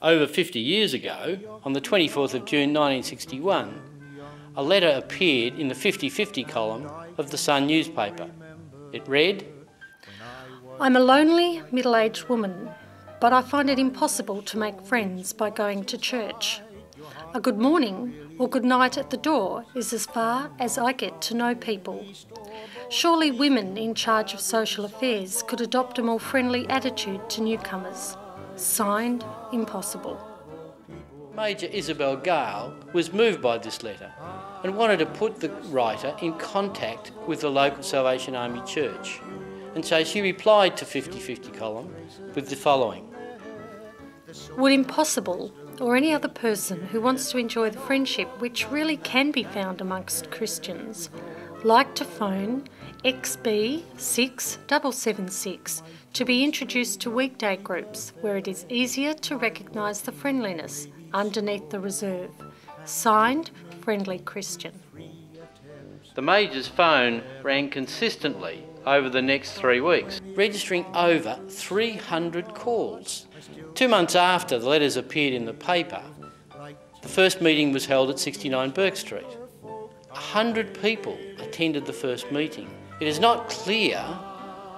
Over 50 years ago, on the 24th of June 1961, a letter appeared in the 50/50 column of the Sun newspaper. It read, "I'm a lonely, middle-aged woman, but I find it impossible to make friends by going to church. A good morning or good night at the door is as far as I get to know people. Surely women in charge of social affairs could adopt a more friendly attitude to newcomers. Signed, Impossible." Major Isabel Gale was moved by this letter and wanted to put the writer in contact with the local Salvation Army church, and so she replied to 50/50 column with the following. "Would Impossible, or any other person who wants to enjoy the friendship which really can be found amongst Christians, like to phone XB 6776 to be introduced to weekday groups where it is easier to recognise the friendliness underneath the reserve. Signed, Friendly Christian." The Major's phone rang consistently over the next 3 weeks, registering over 300 calls. 2 months after the letters appeared in the paper, the first meeting was held at 69 Burke Street. 100 people attended the first meeting. It is not clear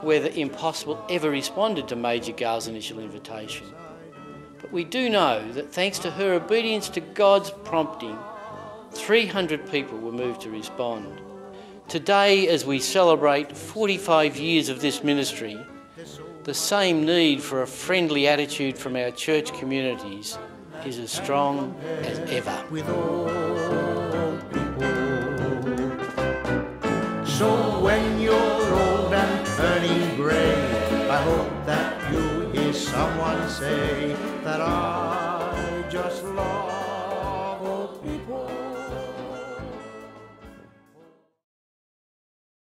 whether Impossible ever responded to Major Gale's initial invitation, but we do know that thanks to her obedience to God's prompting, 300 people were moved to respond. Today, as we celebrate 45 years of this ministry, the same need for a friendly attitude from our church communities is as strong as ever. So when you're old and turning grey, I hope that you hear someone say that I just lost